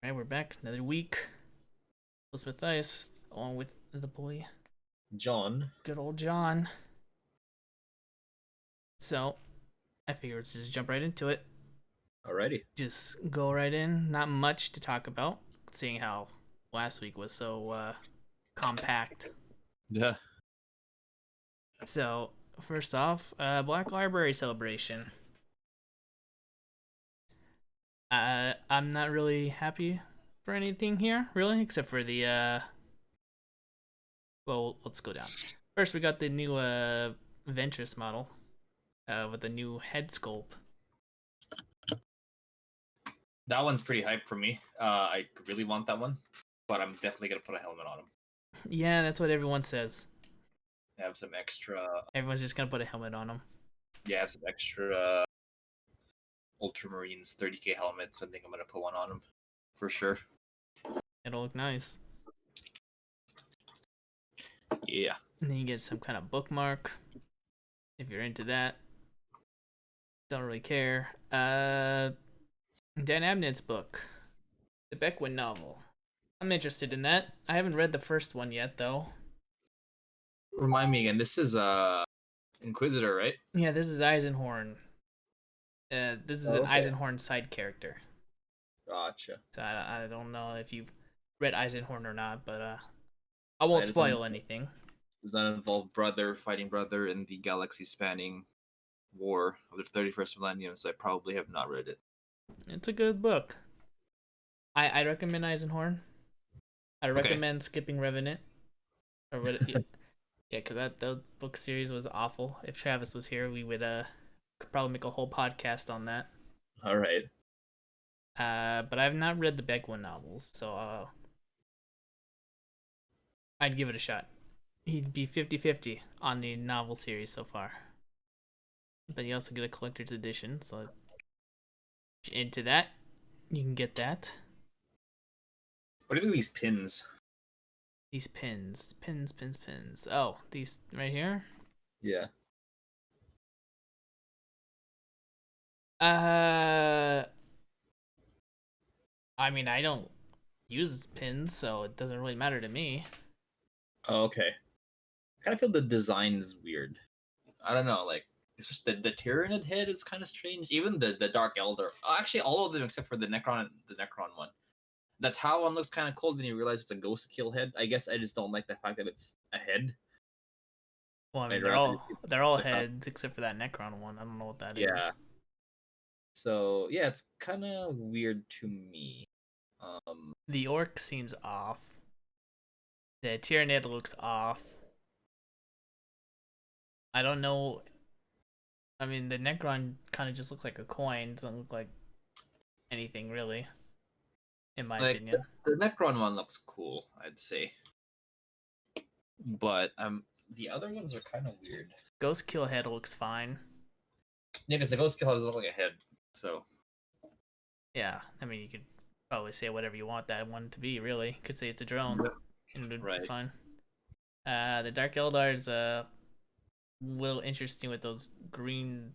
Alright, we're back. Another week. With Mathias, along with the boy, John. good old John. So, I figure let's just jump right into it. Alrighty. Just go right in. Not much to talk about, seeing how last week was so compact. Yeah. So, first off, Black Library Celebration. I'm not really happy for anything here, really, except for the well, let's go down. First, we got the new Ventress model with the new head sculpt. That one's pretty hype for me. I really want that one, but I'm definitely gonna put a helmet on him. Yeah, that's what everyone says. Have some extra. Everyone's just gonna put a helmet on him. Yeah, have some extra Ultramarines 30k helmets. I think I'm gonna put one on him for sure. It'll look nice. Yeah. And then you get some kind of bookmark if you're into that. Don't really care. Dan Abnett's book, the Bequin novel. I'm interested in that. I haven't read the first one yet, though. Remind me again. This is Inquisitor, right? Yeah, this is Eisenhorn. This is Oh, an okay. Eisenhorn side character. Gotcha. So I don't know if you've read Eisenhorn or not, but I won't It doesn't spoil anything. does not involve brother fighting brother in the galaxy-spanning war of the 31st millennium, so I probably have not read it. It's a good book. I recommend Eisenhorn. I Okay. recommend skipping Revenant. Or what? Yeah, because that the book series was awful. If Travis was here, we would could probably make a whole podcast on that. All right. But I've not read the Bequin novels, so I'd give it a shot. He'd be 50-50 on the novel series so far. But you also get a collector's edition, so if you're into that, you can get that. What are these pins? These pins. Oh, these right here. Yeah. Uh, I mean, I don't use pins, so it doesn't really matter to me. Oh, okay. I kind of feel the design is weird. I don't know, like it's just the Tyranid head is kind of strange. Even the Dark Elder, actually all of them except for the Necron one. The Tau one looks kind of cool. Then you realize it's a ghost kill head. I guess I just don't like the fact that it's a head. Well, I mean, I'd they're rather all just see they're all the crown. heads except for that Necron one. I don't know what that Yeah. is. So yeah, it's kind of weird to me. The orc seems off. The Tyrannid looks off. I don't know. I mean, the Necron kind of just looks like a coin. Doesn't look like anything really, in my like the, opinion. the Necron one looks cool, I'd say, but the other ones are kind of weird. Ghost Kill Head looks fine. Yeah, because the ghost kill doesn't look like a head. So Yeah, I mean, you could probably say whatever you want that one to be. Really, you could say it's a drone, and it would be right. fine. The Dark Eldar is a little interesting with those green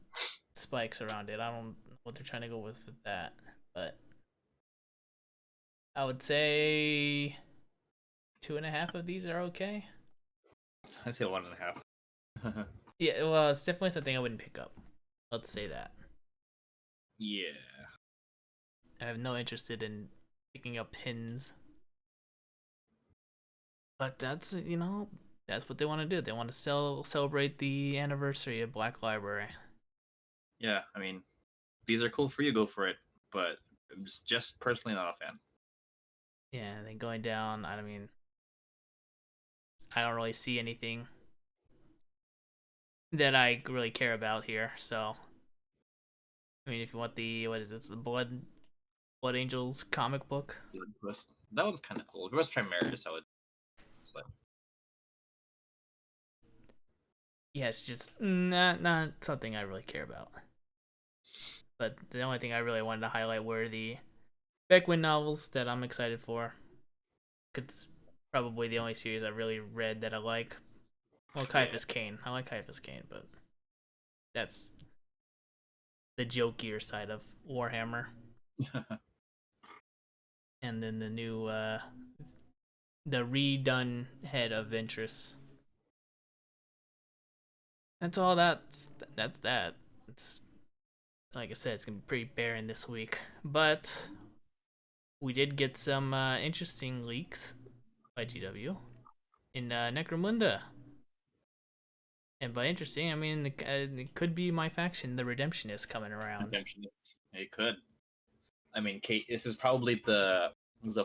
spikes around it. I don't know what they're trying to go with that, but I would say 2.5 of these are okay. I'd say 1.5. Yeah, well, it's definitely something I wouldn't pick up. Let's say that. Yeah. I have no interest in picking up pins, but that's what they want to do. They want to celebrate the anniversary of Black Library. Yeah, I mean, these are cool for you, go for it. But I'm just personally not a fan. Yeah, and then going down. I mean, I don't really see anything that I really care about here. So, I mean, if you want the what is it? It's the Blood Angels comic book. That one's kind of cool. If it was Primaris, I would. But Yeah, it's just not something I really care about. But the only thing I really wanted to highlight were the Bequin novels that I'm excited for. It's probably the only series I really read that I like. Well, Caiaphas Cain. I like Caiaphas Cain, but that's the jokier side of Warhammer. and then the new the redone head of Ventress. That's all. That's that. It's like I said, it's gonna be pretty barren this week, but we did get some interesting leaks by GW in Necromunda. And by interesting, I mean it could be my faction, the Redemptionists, coming around. Redemptionists. It could. I mean, Kate, this is probably the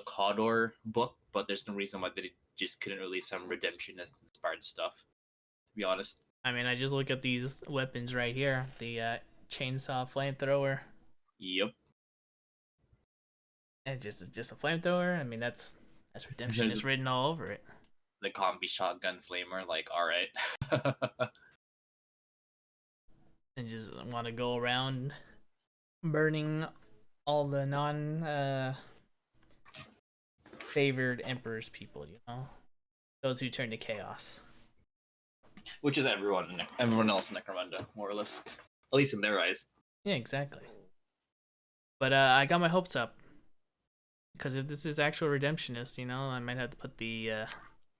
Cawdor book, but there's no reason why they just couldn't release some Redemptionist inspired stuff. To be honest. I mean, I just look at these weapons right here. The chainsaw flamethrower. Yep. And just a flamethrower. I mean, that's Redemptionist written all over it. The combi shotgun flamer, like, all right. And just want to go around burning all the non favored Emperor's people, you know, those who turn to chaos. Which is everyone else in Necromunda, more or less, at least in their eyes. Yeah, exactly. But I got my hopes up, because if this is actual Redemptionist, you know, I might have to put the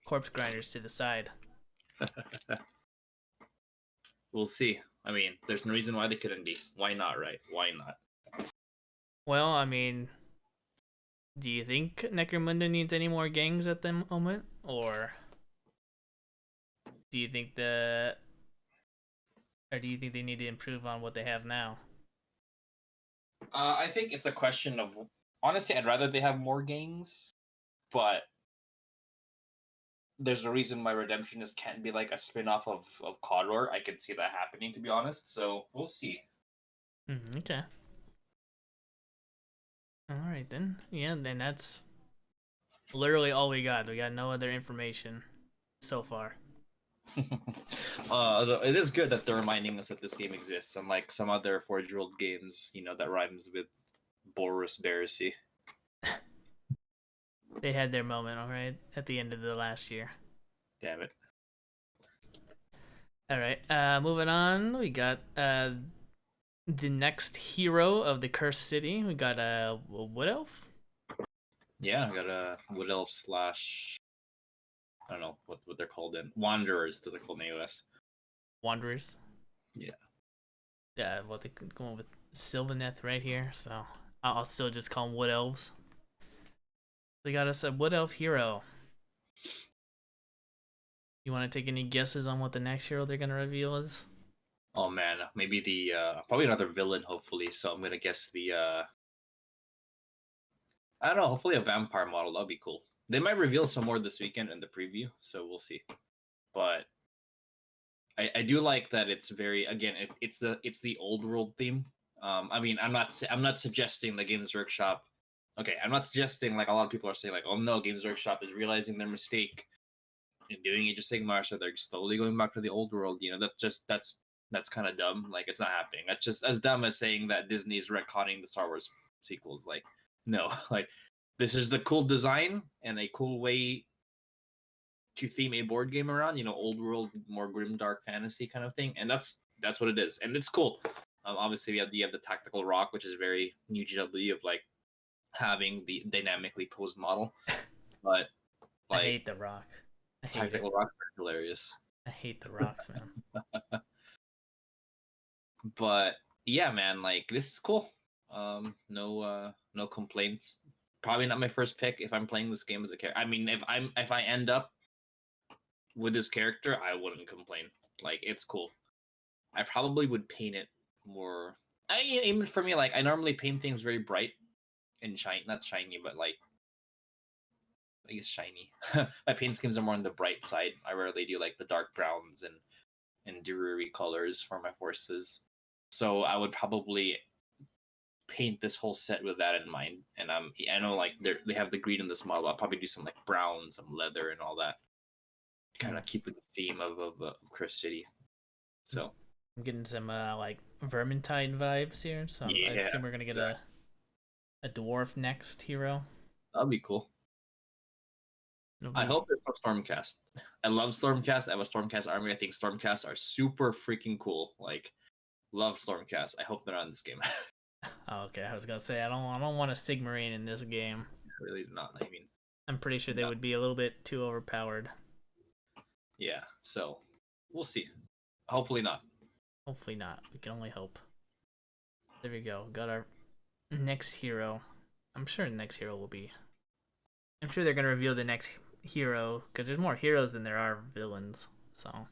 corpse grinders to the side. We'll see. I mean, there's no reason why they couldn't be. Why not, right? Why not? Well, I mean, do you think Necromunda needs any more gangs at the moment, or do you think they need to improve on what they have now? I think it's a question of, honestly, I'd rather they have more gangs, but there's a reason why Redemptionist can't be like a spin-off of Cawdor. I could see that happening, to be honest. So we'll see. Okay. All right then. Yeah, then that's literally all we got. We got no other information so far. It is good that they're reminding us that this game exists, unlike some other Forge World games, you know, that rhymes with Boris Beresy. They had their moment, all right, at the end of the last year. Damn it. All right, moving on. We got the next hero of the Cursed City. We got a Wood Elf. Yeah, I got a Wood Elf slash, I don't know what they're called in Wanderers. They're called in the US. Wanderers. Yeah. Yeah, well, they're going with Sylvaneth right here, so I'll still just call them Wood Elves. We got us a Wood Elf hero. You want to take any guesses on what the next hero they're gonna reveal is? Oh man, maybe the probably another villain. Hopefully, so I'm gonna guess the I don't know. Hopefully, a vampire model. That'd be cool. They might reveal some more this weekend in the preview, so we'll see. But I do like that it's very, again, it's the old world theme. I mean, I'm not suggesting the Games Workshop. Okay, I'm not suggesting, like a lot of people are saying, like, oh no, Games Workshop is realizing their mistake and doing Age of Sigmar, so they're slowly going back to the old world. You know, that's kind of dumb. Like, it's not happening. That's just as dumb as saying that Disney's retconning the Star Wars sequels. Like, no, like, this is the cool design and a cool way to theme a board game around, you know, old world, more grim dark fantasy kind of thing, and that's what it is, and it's cool. Obviously, you have the tactical rock, which is very new GW of like having the dynamically posed model, but like, I hate the rock. I hate tactical it. rock are hilarious. I hate the rocks, man. But yeah, man, like this is cool. No complaints. Probably not my first pick if I'm playing this game as a character. I mean, if I end up with this character, I wouldn't complain. Like, it's cool. I probably would paint it more. Even for me, like, I normally paint things very bright and shiny, not shiny, but like, I guess shiny. My paint schemes are more on the bright side. I rarely do like the dark browns and dreary colors for my horses. So I would probably paint this whole set with that in mind. And I know like they have the green in this model. I'll probably do some like brown, some leather, and all that. Kind of keep with the theme of Cursed City. So I'm getting some like Vermintide vibes here, so yeah, I assume we're gonna get a dwarf next hero. That'll be cool. I hope it's from Stormcast. I love Stormcast. I have a Stormcast army. I think Stormcasts are super freaking cool. Like, love Stormcast. I hope they're on this game. Oh, okay, I was gonna say I don't want a Sigmarine in this game. really not. I mean, I'm pretty sure they no. would be a little bit too overpowered. Yeah. So we'll see. Hopefully not. Hopefully not. We can only hope. There we go. Got our next hero. I'm sure the next hero will be. I'm sure they're gonna reveal the next hero because there's more heroes than there are villains. So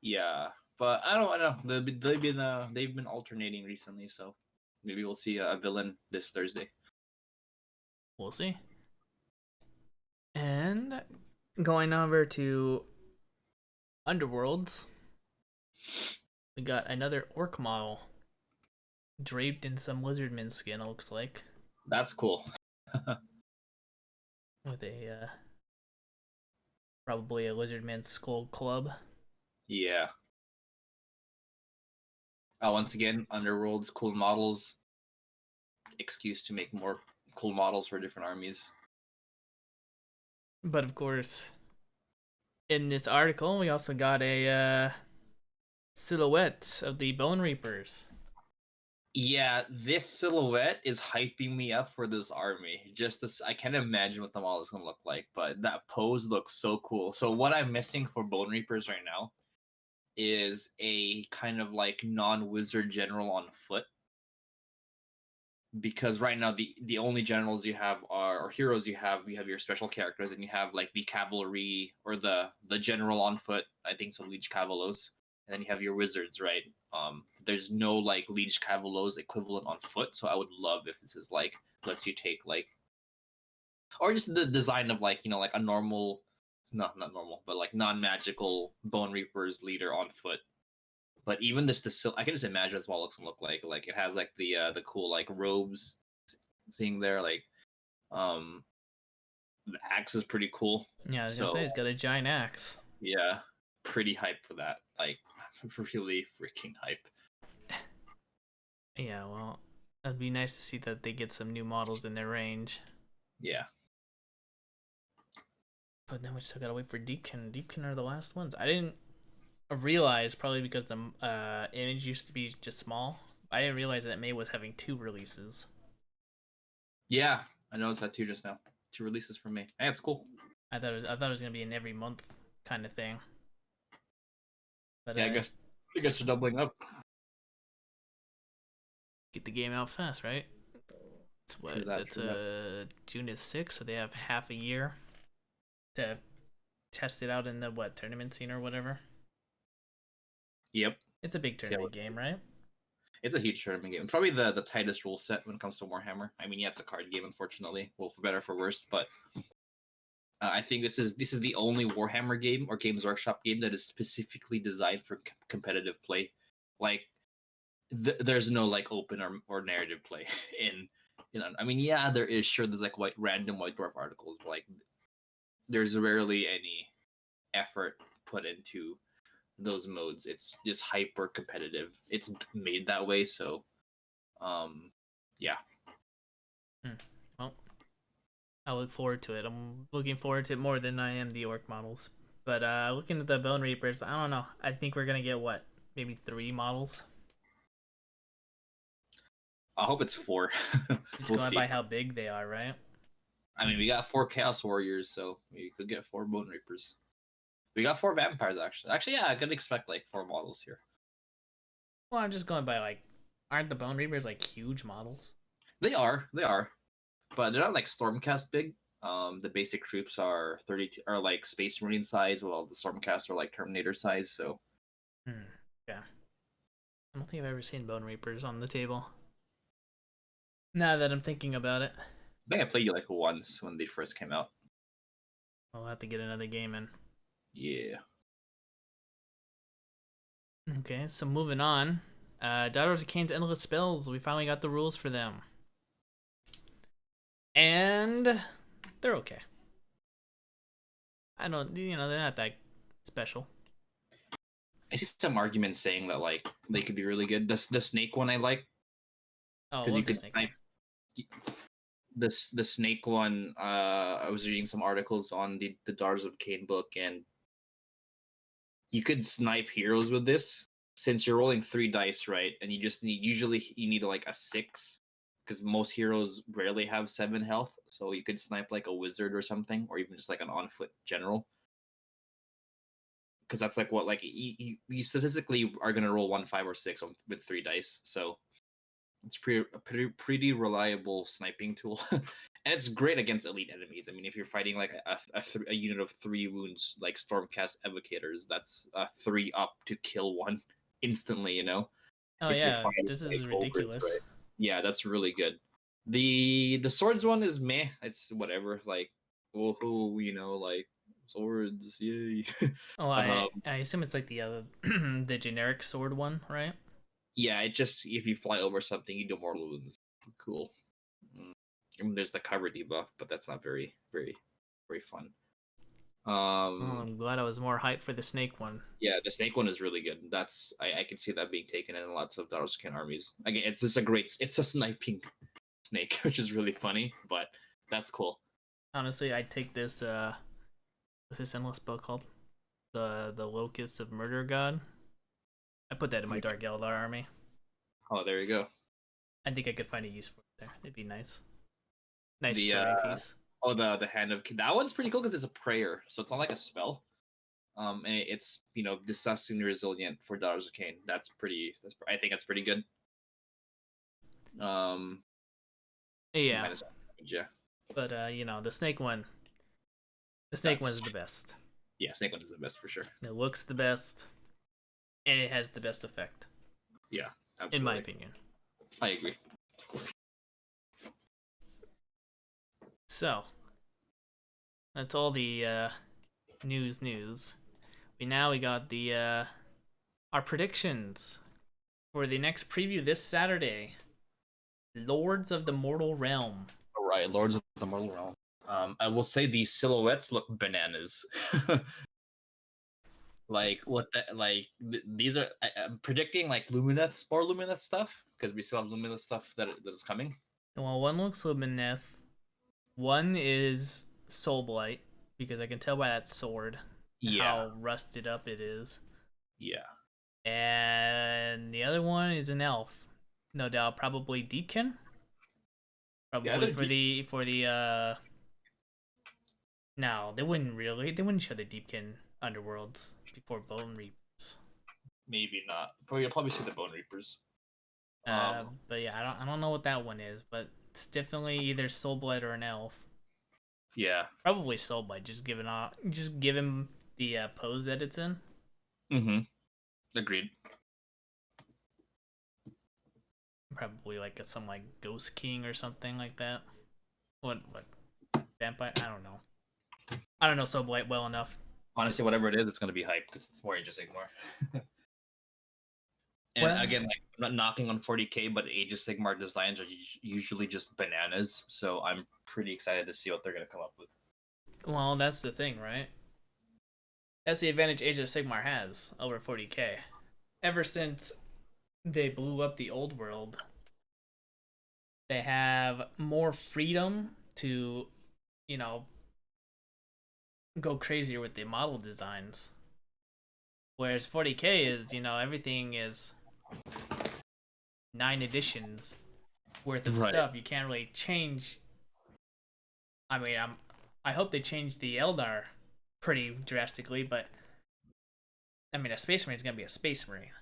Yeah, but I don't know. They've been alternating recently, so maybe we'll see a villain this Thursday. we'll see. And going over to Underworlds, we got another orc model draped in some lizardman skin. It looks like That's cool. with a probably a lizardman skull club. Yeah. Once again, Underworld's cool models. Excuse to make more cool models for different armies. But of course, in this article, we also got a silhouette of the Bone Reapers. Yeah, this silhouette is hyping me up for this army. Just this, I can't imagine what the model is gonna look like, but that pose looks so cool. So what I'm missing for Bone Reapers right now is a kind of like non-wizard general on foot, because right now the only generals you have are, or heroes you have your special characters, and you have like the cavalry or the general on foot. I think some liege cavalos, and then you have your wizards, right? There's no like liege cavalos equivalent on foot, so I would love if this is like lets you take like, or just the design of like, you know, like a normal, not normal, but like non-magical bone reapers leader on foot. But even this, I can just imagine what this wall looks look like. Like it has like the cool like robes, seeing there. Like the axe is pretty cool. Yeah, I was gonna So say he's got a giant axe. yeah, pretty hype for that. Like really freaking hype. Yeah, well, it'd be nice to see that they get some new models in their range. Yeah. But then we still gotta wait for Deepkin. Deepkin are the last ones. I didn't realize, probably because the image used to be just small. I didn't realize that May was having 2 releases. Yeah, I noticed that too just now. 2 releases from me. Hey, it's cool. I thought it was gonna be an every month kind of thing. But Yeah, I guess they're doubling up. get the game out fast, right? It's True what that. that's True that. June is 6th, so they have half a year to test it out in the tournament scene or whatever. Yep. It's a big tournament game, right? It's a huge tournament game. Probably the tightest rule set when it comes to Warhammer. I mean, yeah, it's a card game, unfortunately. Well, for better or for worse, but I think this is the only Warhammer game or Games Workshop game that is specifically designed for competitive play. Like, there's no like open or narrative play in. You know, I mean, yeah, there is, sure, there's like random White Dwarf articles, but like there's rarely any effort put into those modes. It's just hyper competitive. It's made that way, so yeah. Well, I look forward to it. I'm looking forward to it more than I am the orc models. But looking at the Bone Reapers, I don't know. I think we're gonna get what, maybe 3 models. I hope it's 4. Just We'll going see. by how big they are, right? I mean, we got 4 Chaos Warriors, so we could get 4 Bone Reapers. We got 4 Vampires, actually. Actually, yeah, I could expect like 4 models here. Well, I'm just going by like, aren't the Bone Reapers like huge models? They are, but they're not like Stormcast big. The basic troops are 32, are like Space Marine size, while the Stormcast are like Terminator size. So Yeah. I don't think I've ever seen Bone Reapers on the table. Now that I'm thinking about it, I think I played you like once when they first came out. I'll have to get another game in. Yeah. Okay, so moving on. Daughters of Cain's Endless Spells. We finally got the rules for them. And they're okay. I don't, they're not that special. I see some arguments saying that like they could be really good. The snake one I like, Oh, because you the could snake snipe. The snake one. I was reading some articles on the Daughters of Cain book, and you could snipe heroes with this, since you're rolling 3 dice, right? And you just need, usually you need like a 6 because most heroes rarely have 7 health, so you could snipe like a wizard or something, or even just like an on foot general. Because that's like what like you statistically are gonna roll 1, 5, or 6 with 3 dice, so it's pretty reliable sniping tool, and it's great against elite enemies. I mean, if you're fighting like a unit of 3 wounds, like Stormcast Evocators, that's 3 up to kill one instantly. Oh If you're yeah, fighting this like is ogres, ridiculous. right? Yeah, that's really good. The swords one is meh. It's whatever. Like, woohoo, like swords, yay. Oh, um, I assume it's like the the generic sword one, right? yeah, it just if you fly over something, you do more wounds. Cool. I mean, there's the cover debuff, but that's not very, very, very fun. Oh, I'm glad I was more hyped for the snake one. Yeah, the snake one is really good. I can see that being taken in lots of Darusuken armies. Again, it's just it's a sniping snake, which is really funny, but that's cool. Honestly, I'd take this what's this endless spell called? The Locust of Murder God. I put that in my Dark Eldar army. Oh, there you go. I think I could find a use for it there. It'd be nice. Nice The cherry piece. the hand of that one's pretty cool because it's a prayer, so it's not like a spell. And it's disgustingly resilient for Darusuken. That's pretty. I think that's pretty good. Yeah. Minus damage, yeah. But the snake one. The snake That's one's the best. Yeah, snake one is the best for sure. It looks the best, and it has the best effect. Yeah, absolutely. In my opinion. I agree. So that's all the news. We got the our predictions for the next preview this Saturday. Lords of the Mortal Realm. All right, Lords of the Mortal Realm. I will say the silhouettes look bananas. Like what the these are. I'm predicting like Lumineth, more Lumineth stuff because we still have Lumineth stuff that is coming. Well, one looks Lumineth. One is Soulblight because I can tell by that sword Yeah, how rusted up it is. yeah. And the other one is an elf. No doubt, probably Deepkin. Yeah, Probably for the No, they wouldn't show the Deepkin Underworlds before Bone Reapers. maybe not. But you'll probably see the Bone Reapers. But yeah, I don't know what that one is, but it's definitely either Soulblight or an elf. Yeah. Probably Soulblight, just give him the pose that it's in. Mm-hmm. Agreed. Probably like some like Ghost King or something like that. What vampire? I don't know Soulblight well enough. Honestly, whatever it is, it's gonna be hype because it's more interesting more. And Well, again, like I'm not knocking on 40K, but Age of Sigmar designs are usually just bananas. So I'm pretty excited to see what they're gonna come up with. well, that's the thing, right? That's the advantage Age of Sigmar has over 40K. Ever since they blew up the old world, they have more freedom to, you know, go crazier with the model designs. Whereas 40K is, everything is 9 editions worth of Right. stuff. You can't really change. I mean, I hope they change the Eldar pretty drastically, but I mean, a Space Marine is gonna be a Space Marine.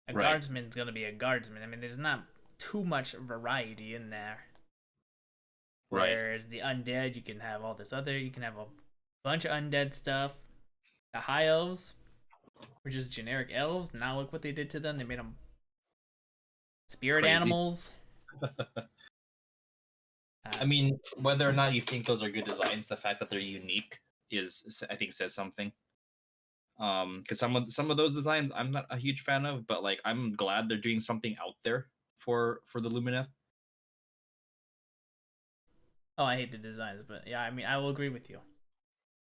A Right. Guardsman is gonna be a Guardsman. I mean, there's not too much variety in there. Right. Whereas the undead, you can have all this other. You can have a bunch of undead stuff. The high elves were just generic elves. Now look what they did to them. They made them spirit Crazy. animals. I mean, whether or not you think those are good designs, the fact that they're unique is, I think, says something. Because some of those designs I'm not a huge fan of, but like I'm glad they're doing something out there for the Lumineth. Oh, I hate the designs, but yeah, I mean, I will agree with you.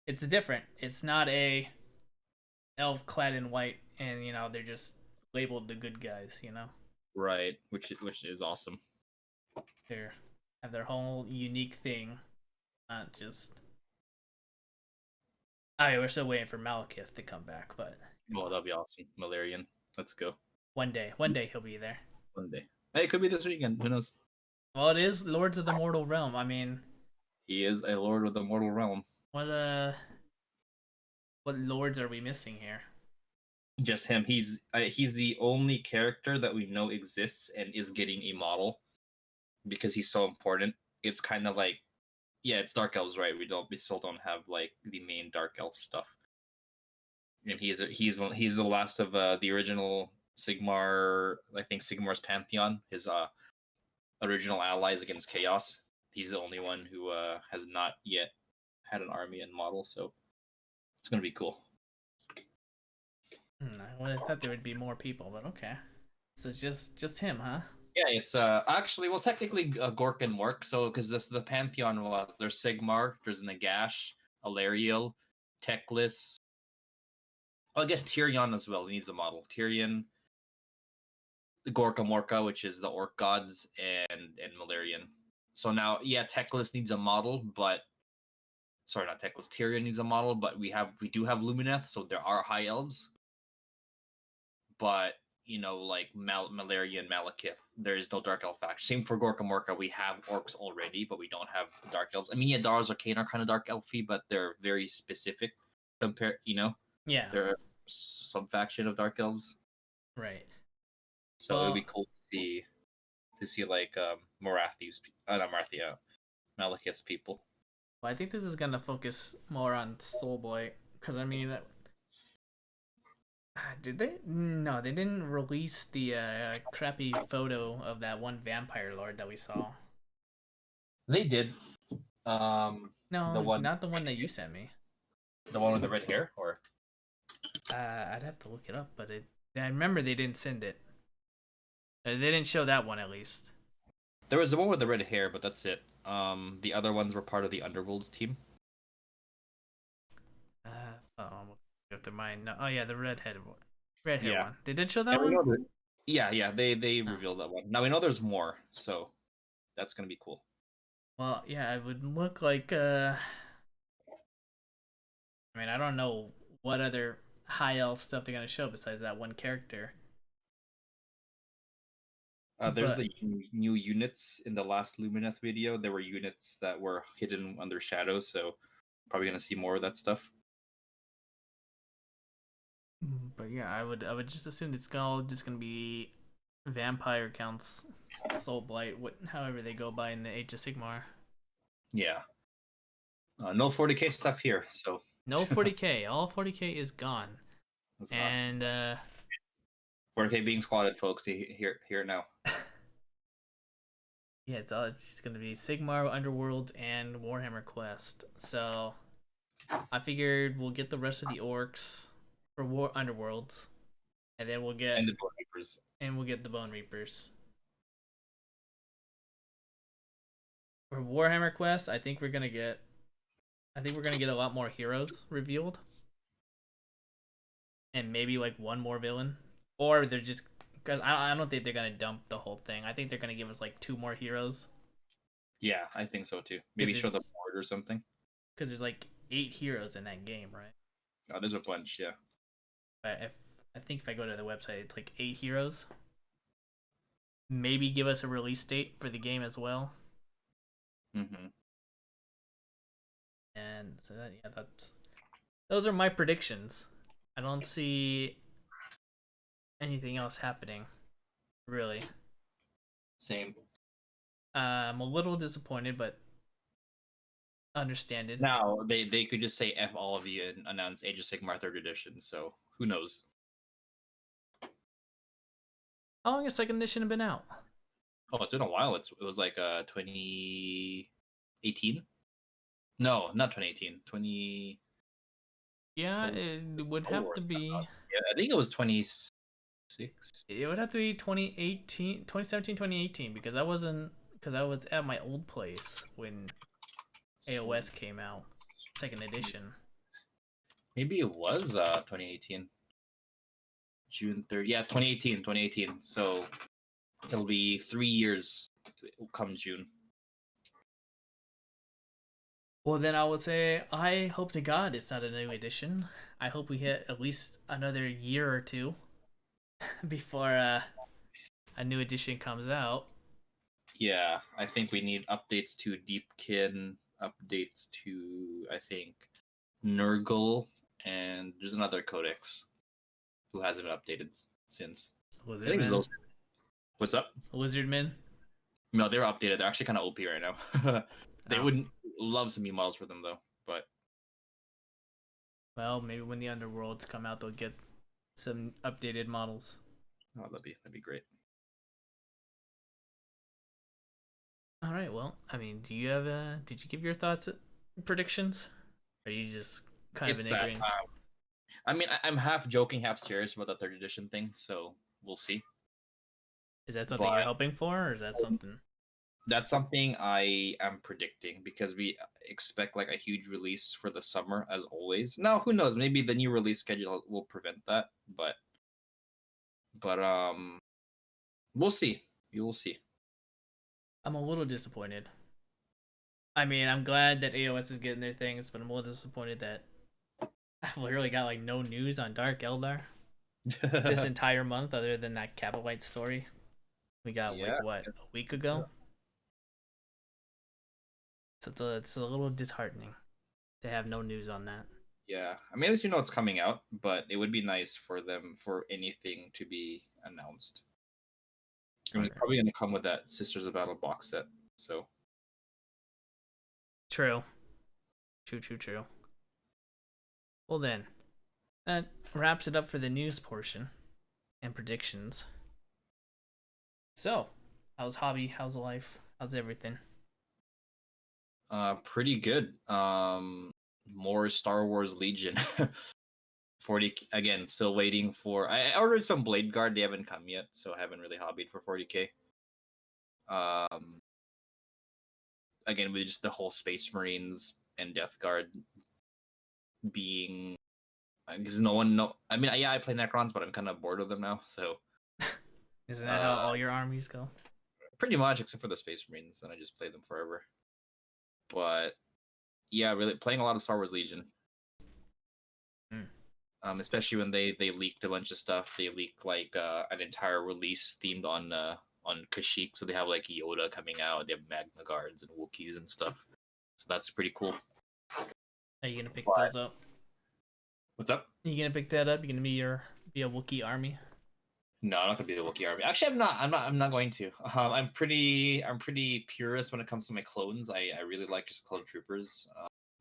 It's different. It's not a elf clad in white, and they're just labeled the good guys. Right, which is awesome. They have their whole unique thing, not just. I mean, we're still waiting for Malekith to come back, but Oh, that'll be awesome. Malarian. Let's go. one day he'll be there. One day. Hey, it could be this weekend. Who knows? Well, it is Lords of the Mortal Realm. I mean, He is a lord of the mortal realm. what uh, what lords are we missing here? Just him. He's the only character that we know exists and is getting a model because he's so important. It's kind of like, yeah, it's Dark Elves, right? We still don't have like the main Dark Elf stuff, and he's the last of the original Sigmar. I think Sigmar's pantheon, his original allies against Chaos. He's the only one who has not yet had an army and model, so it's gonna be cool. I would have thought there would be more people, but okay. So it's just him, huh? Yeah, it's actually, well, technically Gork and Mork. So because this the pantheon was, there's Sigmar, there's Nagash, Alariel, Teclis. Oh, I guess Tyrion as well. He needs a model. Tyrion, the Gorka Morka, which is the Orc gods, and Malarian. So now, yeah, Teclis needs a model, but sorry, not Teclis. Tyrion needs a model, but we do have Lumineth, so there are high elves. But like Malaria and Malekith, there is no Dark Elf faction. Same for Gorka Morka. We have orcs already, but we don't have Dark Elves. I mean, yeah, Dara's Arcane are kind of Dark Elfy, but they're very specific. Yeah, They're some faction of Dark Elves. right. So it would Well, be cool to see like Marathi's, not Marathia, Malekith's people. I think this is gonna focus more on Soulblight because I mean, did they? No, they didn't release the crappy photo of that one vampire lord that we saw. They did. The No, one, not the one that you sent me. the one with the red hair, or I'd have to look it up, but I remember they didn't send it. They didn't show that one at least. there was the one with the red hair, but that's it. The other ones were part of the Underwolds team. If they're mine. No, oh yeah, the red hair Yeah. one. They did show that And we one. know that. Yeah. They Oh. revealed that one. Now we know there's more, so that's gonna be cool. Well, yeah, it would look like. I mean, I don't know what other high elf stuff they're gonna show besides that one character. There's But the new units in the last Lumineth video. There were units that were hidden under shadows, so probably gonna see more of that stuff. but yeah, I would just assume it's all just gonna be vampire counts, soul blight, however they go by in the Age of Sigmar. Yeah. No 40k stuff here, so No 40k. All 40k is gone. that's gone. And 40k being squatted, folks. Here it now. yeah, it's just gonna be Sigmar, Underworlds, and Warhammer Quest. So I figured we'll get the rest of the orcs for Underworlds, and then And the Bone Reapers. we'll get the Bone Reapers. For Warhammer Quest, I think we're gonna get a lot more heroes revealed, and maybe like one more villain, or they're just because I don't think they're gonna dump the whole thing. I think they're gonna give us like two more heroes. Yeah, I think so too. Maybe show the board or something. Because there's like 8 heroes in that game, right? Oh, there's a bunch. Yeah. I think if I go to the website, it's like 8 heroes. Maybe give us a release date for the game as well. Mm-hmm. And so those are my predictions. I don't see anything else happening, really. Same. I'm a little disappointed, but understand it. Now they could just say F all of you and announce Age of Sigmar 3rd edition. So who knows? How long has second edition been out? Oh, it's been a while. It was like 2018. No, not 2018. 20. Yeah, So, it would have to be. yeah, I think it was 26. It would have to be 2018, 2017, 2018 because I was at my old place when AOS came out, second edition. Maybe it was 2018. June 3rd. Yeah, 2018. 2018. So it'll be 3 years come June. Well, then I would say I hope to God it's not a new edition. I hope we hit at least another year or two before a new edition comes out. Yeah, I think we need updates to Deepkin, updates to I think Nurgle, and there's another codex who hasn't been updated since. I think it's Lizardmen. those. What's up? Lizardmen. No, they're updated. They're actually kind of OP right now. They Oh. wouldn't love some new models for them though, but Well, maybe when the Underworlds come out, they'll get some updated models. oh, that'd be great. All right. Well, I mean, do you have did you give your thoughts, predictions? Or are you just kind of It's in that. agreement? I mean, I'm half joking, half serious about the third edition thing, so we'll see. Is that something you're But hoping for, or is that something? that's something I am predicting because we expect like a huge release for the summer as always. Now, who knows? Maybe the new release schedule will prevent that, but we'll see. You will see. I'm a little disappointed. I mean, I'm glad that AOS is getting their things, but I'm a little disappointed that I literally got like no news on Dark Eldar this entire month, other than that Cabalite story we got Yeah, like what, I a week guess so. ago. So it's a little disheartening to have no news on that. Yeah, I mean, at least you know it's coming out, but it would be nice for them for anything to be announced. And it's Okay. probably going to come with that Sisters of Battle box set. So True. True. True. True. Well then, that wraps it up for the news portion and predictions. So, how's hobby? How's life? How's everything? pretty good. More Star Wars Legion. 40 again, still waiting for I ordered some Blade Guard, they haven't come yet, so I haven't really hobbied for 40k. Um again with just the whole Space Marines and Death Guard being because no one know I mean yeah, I play Necrons, but I'm kind of bored of them now, so Isn't that how uh all your armies go? pretty much except for the Space Marines, then I just play them forever. But yeah, really playing a lot of Star Wars Legion. Mm. Especially when they leaked a bunch of stuff. They leaked like an entire release themed on Kashyyyk, so they have like Yoda coming out. They have Magna Guards and Wookiees and stuff. So that's pretty cool. Are you gonna pick But those up? what's up? Are you gonna pick that up? You gonna be a Wookiee army? No, I'm not gonna be the Wookiee army. Actually, I'm not. I'm not going to. I'm pretty purist when it comes to my clones. I really like just clone troopers.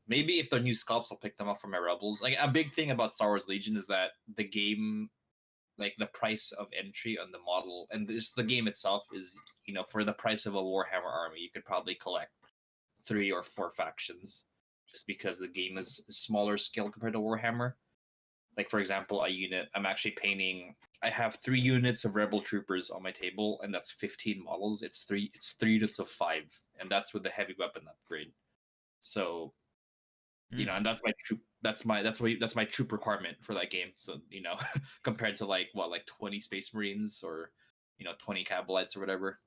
Maybe if they're new sculpts, I'll pick them up for my rebels. Like a big thing about Star Wars Legion is that the game like the price of entry on the model and this the game itself is for the price of a Warhammer army you could probably collect 3 or 4 factions just because the game is smaller scale compared to Warhammer. Like for example, a unit I'm actually painting. I have 3 units of rebel troopers on my table, and that's 15 models. It's three units of 5, and that's with the heavy weapon upgrade. So Mm. and that's my troop. That's my troop requirement for that game. So compared to like 20 Space Marines or 20 Cabalites or whatever.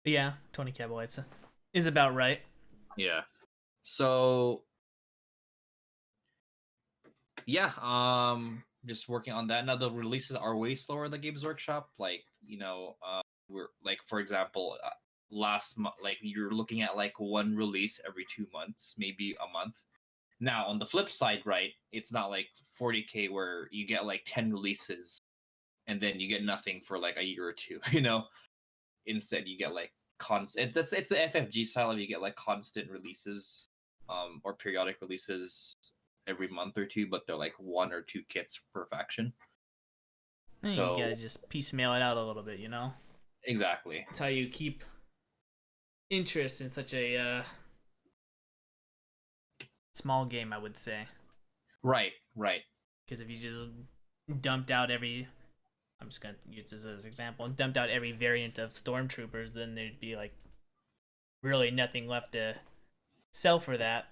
Yeah, 20 Cabalites is about right. Yeah. So yeah, just working on that. Now the releases are way slower in the Games Workshop. Like we're like for example, last month, like you're looking at like one release every 2 months, maybe a month. Now, on the flip side, right, it's not like 40k where you get like 10 releases and then you get nothing for like a year or two, Instead, you get like constant. It's the FFG style of you get like constant releases, or periodic releases every month or two, but they're like 1 or 2 kits per faction. You gotta So just piecemeal it out a little bit, you know? exactly, That's how you keep interest in such a small game, I would say. right, right, Because if you just dumped out every, I'm just gonna use this as an example, dumped out every variant of stormtroopers, then there'd be like really nothing left to sell for that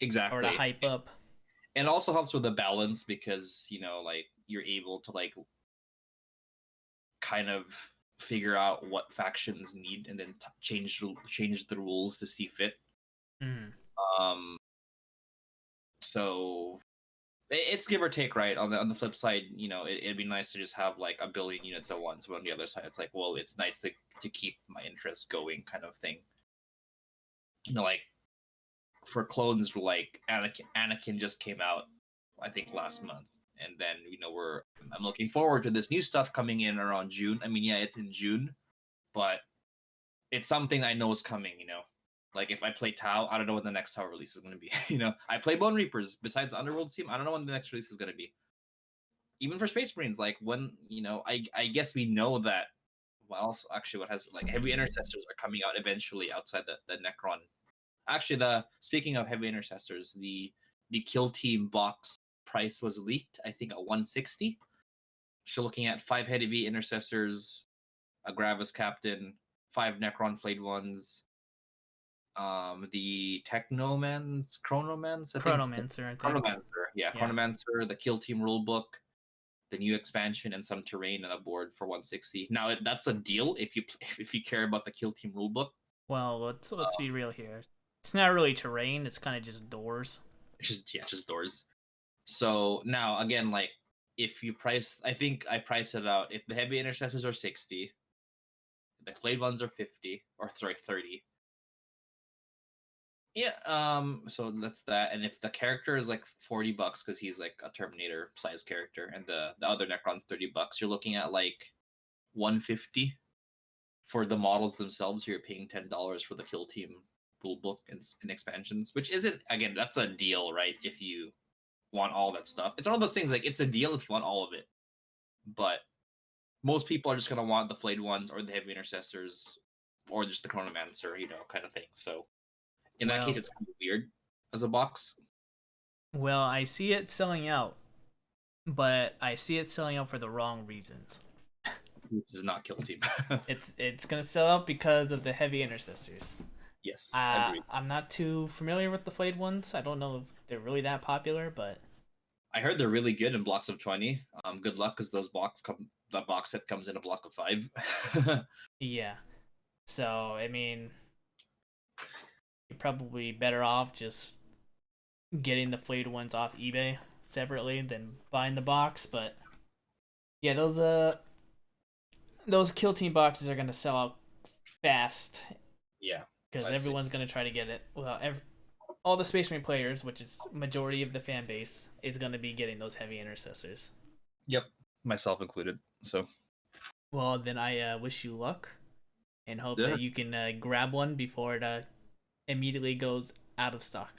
or to exactly. hype up. And also helps with the balance because like you're able to like kind of figure out what factions need and then change the rules to see fit. Mm. Um, so It's give or take, right? On the flip side, it'd be nice to just have like a billion units at once. But on the other side, it's like, well, it's nice to keep my interest going, kind of thing. Like for clones, like Anakin just came out, I think last month, and then I'm looking forward to this new stuff coming in around June. I mean, yeah, it's in June, but it's something I know is coming. Like if I play Tau, I don't know when the next Tau release is going to be. I play Bone Reapers. Besides the Underworlds team, I don't know when the next release is going to be. Even for Space Marines, like when I guess we know that. Well, also actually, what has like heavy intercessors are coming out eventually outside the Necron. Actually, the speaking of heavy intercessors, the Kill Team box price was leaked. I think at 160. So looking at 5 heavy intercessors, a Gravis Captain, 5 Necron flayed ones, the Chronomancer, I think Chronomancer, yeah, Chronomancer, the Kill Team rulebook, the new expansion, and some terrain and a board for 160. Now that's a deal if you care about the Kill Team rulebook. Well, let's be real here. It's not really terrain. It's kind of just doors. Just doors. So now again, like if you price, I think I priced it out. If the heavy intercessors are 60, the flayed ones are 50, or sorry, 30. Yeah, so that's that. And if the character is like $40 because he's like a Terminator size character, and the other Necron's $30, you're looking at like 150 for the models themselves. You're paying $10 for the Kill Team rulebook and expansions, which isn't, again, that's a deal, right? If you want all that stuff, it's one of those things, like it's a deal if you want all of it, but most people are just gonna want the flayed ones or the heavy intercessors or just the Chronomancer, kind of thing. So in that case, it's kind of weird as a box. Well, I see it selling out, but I see it selling out for the wrong reasons. Which is not Kill Team. It's gonna sell out because of the heavy intercessors. Yes, agreed. I'm not too familiar with the flayed ones. I don't know if they're really that popular, but I heard they're really good in blocks of 20. Good luck, because that box set comes in a block of 5. yeah. So I mean, you're probably better off just getting the flayed ones off eBay separately than buying the box. But yeah, those Kill Team boxes are gonna sell out fast. Yeah, because everyone's gonna try to get it. Well, all the Space Marine players, which is majority of the fan base, is gonna be getting those heavy intercessors. Yep, myself included. So, well, then I wish you luck, and hope that you can grab one before it immediately goes out of stock.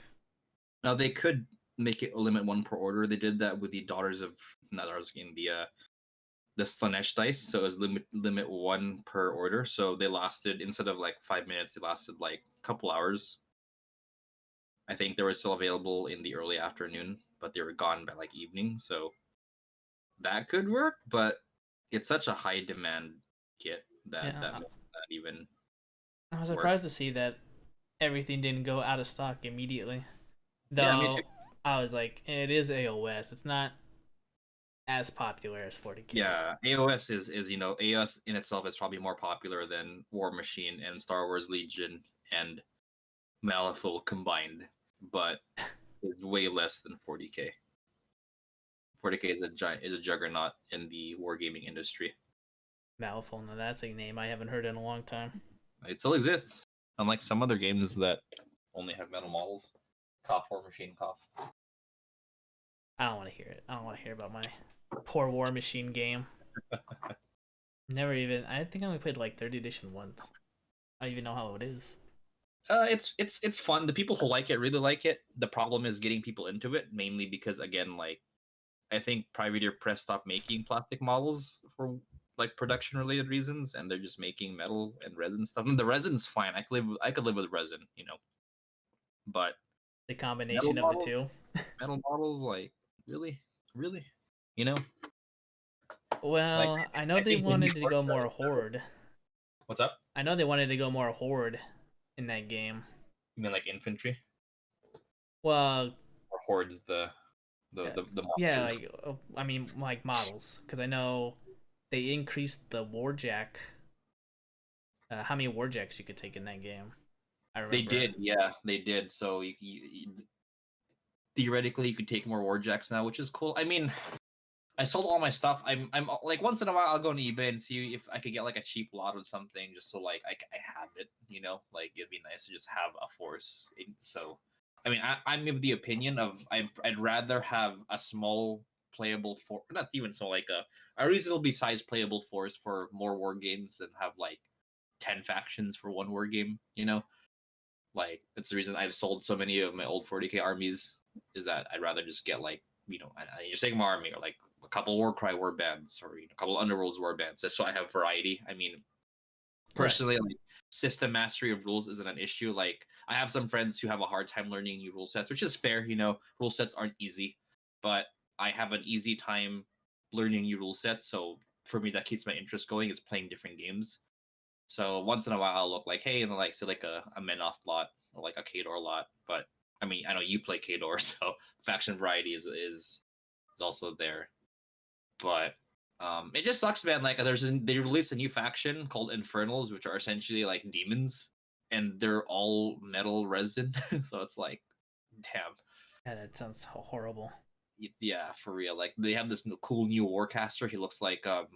Now they could make it a limit 1 per order. They did that with the Daughters of not Daughters Game, the Slanesh dice. So it was limit 1 per order. So they lasted, instead of like 5 minutes, they lasted like a couple hours. I think they were still available in the early afternoon, but they were gone by like evening. So that could work, but it's such a high demand kit that not even. I was surprised to see that everything didn't go out of stock immediately. Though yeah, me too. I was like, it is AOS. It's not as popular as 40k. Yeah, AOS is AOS in itself is probably more popular than War Machine and Star Wars Legion and Malifaux combined, but is way less than 40k. 40k is a juggernaut in the wargaming industry. Malifaux, now that's a name I haven't heard in a long time. It still exists, unlike some other games that only have metal models. Cough, War Machine, cough. I don't want to hear it. I don't want to hear about my poor War Machine game. Never even. I think I only played like 3rd edition once. I don't even know how it is. It's fun. The people who like it really like it. The problem is getting people into it, mainly because, again, like I think Privateer Press stopped making plastic models for like production related reasons, and they're just making metal and resin stuff. And the resin's fine. I could live with resin, but the combination of the two. Metal models, like really, Well, like, I know they wanted to go more horde. What's up? I know they wanted to go more horde in that game. You mean like infantry? Well, or hordes the monsters? Yeah, like I mean like models, because I know they increased the warjack. How many warjacks you could take in that game? I remember they did. Yeah, they did. So theoretically you could take more warjacks now, which is cool. I mean, I sold all my stuff. I'm like once in a while I'll go on eBay and see if I could get like a cheap lot of something just so like I have it, you know, like it'd be nice to just have a force. So, I mean, I'm of the opinion of I'd rather have a small playable force, not even so like a reasonably sized playable force for more war games than have like 10 factions for one war game, you know. Like that's the reason I've sold so many of my old 40k armies is that I'd rather just get like your Sigma army or like a couple Warcry war bands or a couple Underworlds war bands just so I have variety. I mean, personally, like system mastery of rules isn't an issue. Like I have some friends who have a hard time learning new rule sets, which is fair. You know, rule sets aren't easy, but I have an easy time learning new rule sets. So for me, that keeps my interest going is playing different games. So once in a while, I'll look like, hey, and like say like a Menoth lot or like a Khador lot. But I mean, I know you play Khador, so faction variety is also there. But it just sucks, man. Like they released a new faction called Infernals, which are essentially like demons, and they're all metal resin. So it's like, damn. Yeah, that sounds horrible. Yeah, for real. Like they have this cool new warcaster. He looks like a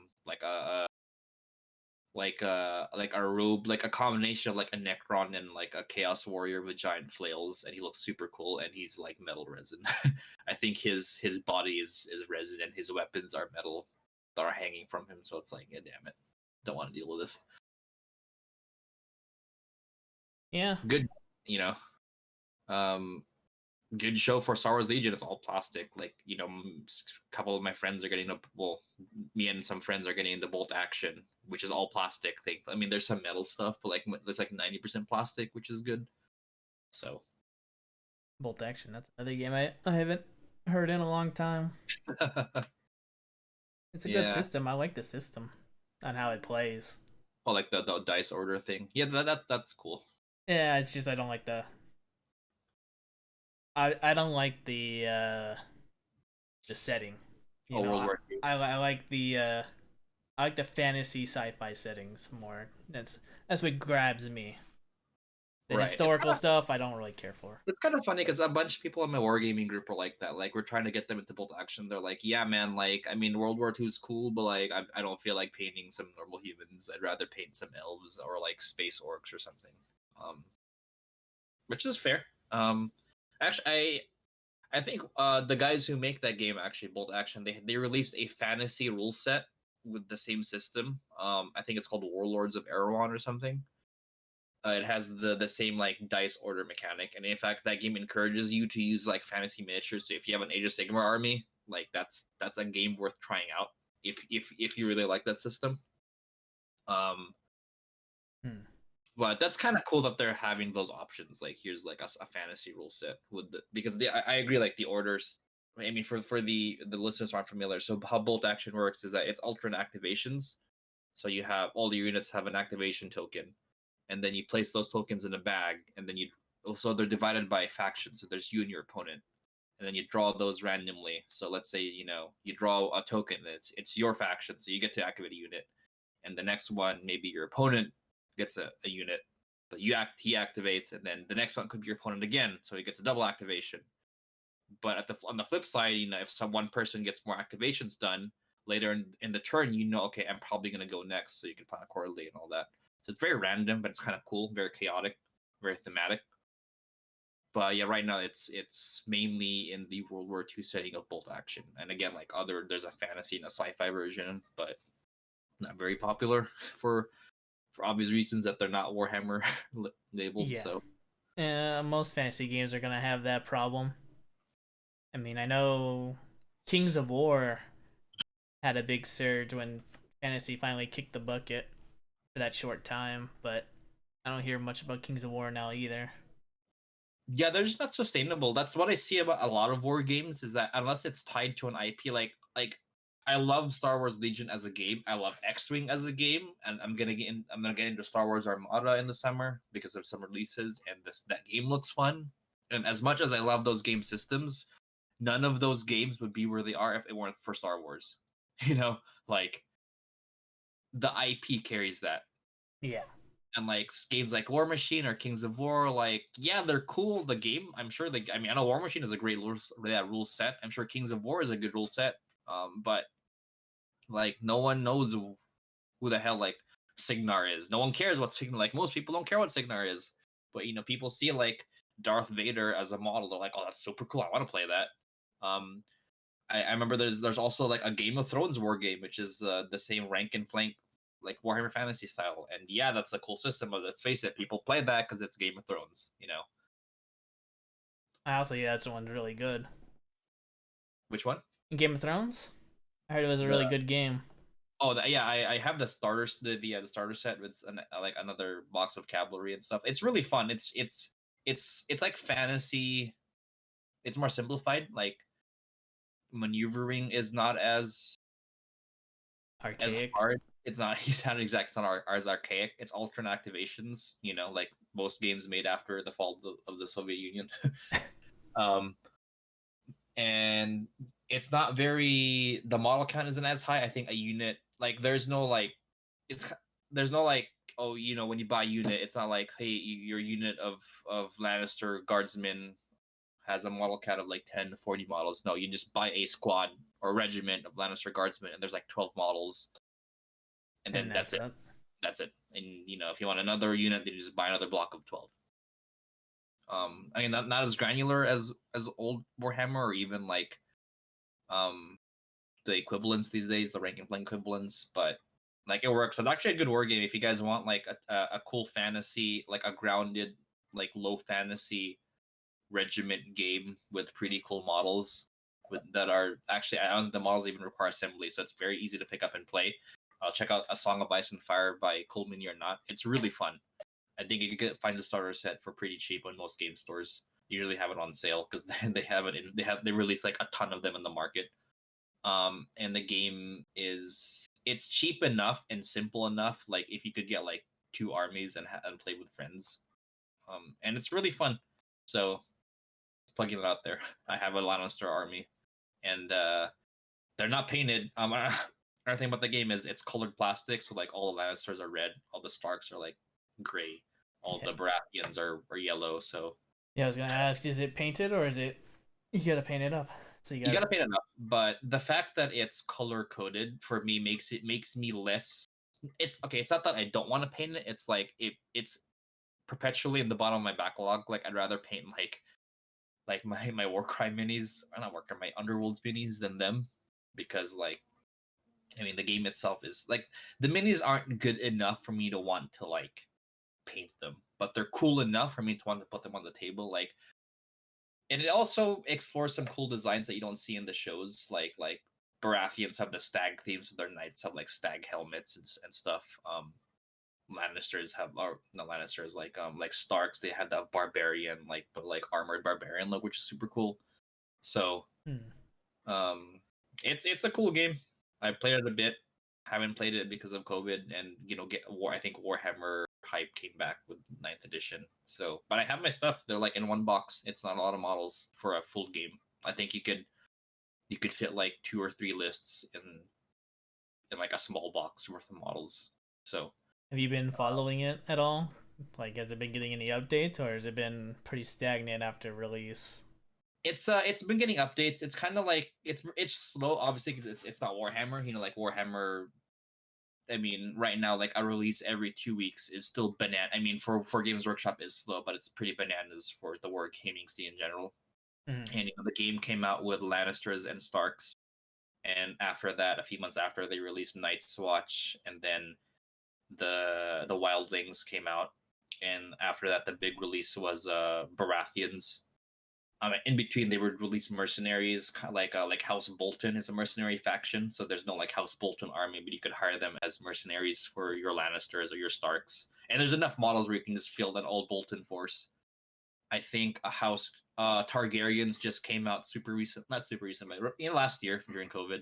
like a robe, like a combination of like a Necron and like a Chaos Warrior with giant flails, and he looks super cool. And he's like metal resin. I think his body is resin, and his weapons are metal that are hanging from him. So it's like, yeah, damn it, don't want to deal with this. Yeah. Good, you know, um, good show for Star Wars Legion. It's all plastic. Like a couple of my friends are getting me and some friends are getting the bolt action, which is all plastic thing. I mean, there's some metal stuff, but like there's like 90% plastic, which is good. So Bolt action. That's another game I haven't heard in a long time. It's a good yeah. system. I like the system on how it plays. Oh, like the dice order thing. Yeah, that's cool. Yeah, it's just I don't like the I don't like the setting. You Oh, know, World War II. I like I like the fantasy sci-fi settings more. That's what grabs me. The Right. historical stuff I don't really care for. It's kind of funny because a bunch of people in my wargaming group are like that. Like we're trying to get them into bolt action. They're like, yeah, man. Like I mean, World War II is cool, but like I don't feel like painting some normal humans. I'd rather paint some elves or like space orcs or something. Um, which is fair. Actually, I think the guys who make that game actually bolt action they released a fantasy rule set with the same system. I think it's called Warlords of Erewhon or something. It has the same like dice order mechanic, and in fact, that game encourages you to use like fantasy miniatures. So if you have an Age of Sigmar army, like that's a game worth trying out if you really like that system. Um, but that's kind of cool that they're having those options. Like here's like a fantasy rule set with because I agree like the orders. I mean for the listeners who aren't familiar, so how bolt action works is that it's alternate activations. So you have all the units have an activation token, and then you place those tokens in a bag, and then you also they're divided by faction. So there's you and your opponent, and then you draw those randomly. So let's say you draw a token, and it's your faction, so you get to activate a unit, and the next one maybe your opponent gets a unit, but he activates, and then the next one could be your opponent again, so he gets a double activation. But on the flip side, if one person gets more activations done later in the turn, okay, I'm probably gonna go next, so you can plan accordingly and all that. So it's very random, but it's kind of cool, very chaotic, very thematic. But yeah, right now it's mainly in the World War II setting of bolt action, and again, like there's a fantasy and a sci-fi version, but not very popular for obvious reasons that they're not Warhammer labeled. Yeah. So Most fantasy games are gonna have that problem. I mean, I know Kings of War had a big surge when fantasy finally kicked the bucket for that short time, but I don't hear much about Kings of War now either. yeah, they're just not sustainable. That's what I see about a lot of war games is that unless it's tied to an IP, like I love Star Wars Legion as a game. I love X-Wing as a game, and I'm gonna get into Star Wars Armada in the summer because of some releases, and that game looks fun. And as much as I love those game systems, none of those games would be where they are if it weren't for Star Wars. Like the IP carries that. Yeah. And like games like War Machine or Kings of War, like yeah, they're cool. The game, I'm sure. I mean, I know War Machine is a great rule set. I'm sure Kings of War is a good rule set. But like no one knows who the hell like Signar is. No one cares what Signar. Like most people don't care what Signar is. But people see like Darth Vader as a model. They're like, oh, that's super cool. I want to play that. I remember there's also like a Game of Thrones war game, which is the same rank and flank like Warhammer Fantasy style. And yeah, that's a cool system, but let's face it, people play that because it's Game of Thrones. I also, yeah, that's one's really good. Which one? Game of Thrones. I heard it was a The really good game. yeah, I have the starters the starter set with like another box of cavalry and stuff. It's really fun. It's like fantasy. It's more simplified. Like maneuvering is not as Archaic. hard. It's not. He's not exact. It's not as archaic. It's alternate activations. Like most games made after the fall of the Soviet Union. um, and it's not very. The model count isn't as high. I think a unit like there's no like it's there's no like when you buy a unit, it's not like hey your unit of Lannister guardsmen has a model count of like 10 to 40 models. No, you just buy a squad or regiment of Lannister guardsmen, and there's like 12 models, and then And that's that's it. it. That's it. And if you want another unit, then you just buy another block of 12. I mean, not as granular as old Warhammer or even like um the equivalents these days, the rank and flank equivalents, but like it works. It's actually a good war game if you guys want like a cool fantasy, like a grounded, like low fantasy regiment game with pretty cool models that are actually I don't think the models even require assembly, so it's very easy to pick up and play. I'll check out A Song of Ice and Fire by Cole Mini or Not. It's really fun. I think you could find the starter set for pretty cheap on most game stores. Usually have it on sale because they have it in they release like a ton of them in the market. And the game it's cheap enough and simple enough. Like if you could get like two armies and play with friends, and it's really fun. So plugging it out there. I have a Lannister army, and they're not painted. Another thing about the game is it's colored plastic, so like all the Lannisters are red, all the Starks are like gray, all Yeah. the Baratheons are yellow. So Yeah, I was gonna ask, is it painted or is it you gotta paint it up? So you you got gotta paint it up. But the fact that it's color coded for me makes me less. It's okay. It's not that I don't want to paint it. It's like it's perpetually in the bottom of my backlog. Like I'd rather paint like my Warcry minis, or not Warcry, my Underwolds minis than them, because like I mean the game itself is like the minis aren't good enough for me to want to like paint them, but they're cool enough for me to want to put them on the table. Like, and it also explores some cool designs that you don't see in the shows, like Baratheons have the stag themes, so their knights have like stag helmets and stuff. Lannisters have, or not Lannisters, like Starks, they had that barbarian but like armored barbarian look, which is super cool. So hmm. um it's a cool game. I played it a bit. Haven't played it because of COVID, and I think Warhammer hype came back with ninth edition. So, but I have my stuff. They're like in one box. It's not a lot of models for a full game. I think you could fit like two or three lists in like a small box worth of models. So Have you been following it at all? Like, has it been getting any updates, or has it been pretty stagnant after release? it's been getting updates. It's kind of like it's slow, obviously, because it's not Warhammer. Like Warhammer. I mean, right now, like a release every 2 weeks is still banana. I mean, for Games Workshop is slow, but it's pretty bananas for the word gaming scene in general. Mm-hmm. And the game came out with Lannisters and Starks, and after that, a few months after, they released Night's Watch, and then the Wildlings came out, and after that, the big release was Baratheons. In between, they would release mercenaries, kind of like House Bolton is a mercenary faction. So there's no like House Bolton army, but you could hire them as mercenaries for your Lannisters or your Starks. And there's enough models where you can just field an all Bolton force. I think a House Targaryens just came out super recent, not super recent, but last year during COVID.